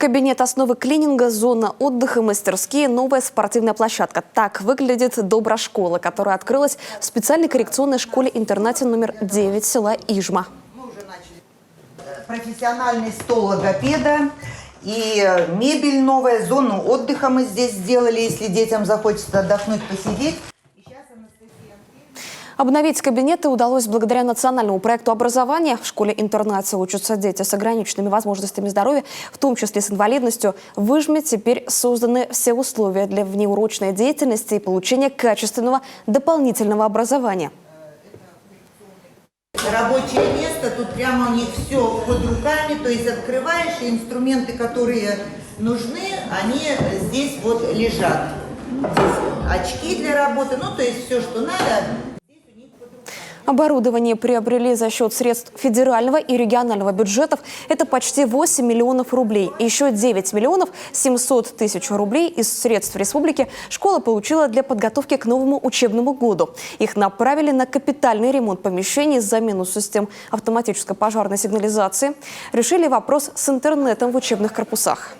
Кабинет основы клининга, зона отдыха, мастерские, новая спортивная площадка. Так выглядит Доброшкола, которая открылась в специальной коррекционной школе-интернате номер 9 села Ижма. Мы уже начали. Профессиональный стол логопеда и мебель новая, зону отдыха мы здесь сделали, если детям захочется отдохнуть, посидеть. Обновить кабинеты удалось благодаря национальному проекту образования. В школе-интернате учатся дети с ограниченными возможностями здоровья, в том числе с инвалидностью. В Ижме теперь созданы все условия для внеурочной деятельности и получения качественного дополнительного образования. Рабочее место, тут прямо у них все под руками, то есть открываешь, и инструменты, которые нужны, они здесь вот лежат. Здесь очки для работы, ну то есть все, что надо. Оборудование приобрели за счет средств федерального и регионального бюджетов. Это почти 8 миллионов рублей. Еще 9 миллионов 700 тысяч рублей из средств республики школа получила для подготовки к новому учебному году. Их направили на капитальный ремонт помещений, замену систем автоматической пожарной сигнализации. Решили вопрос с интернетом в учебных корпусах.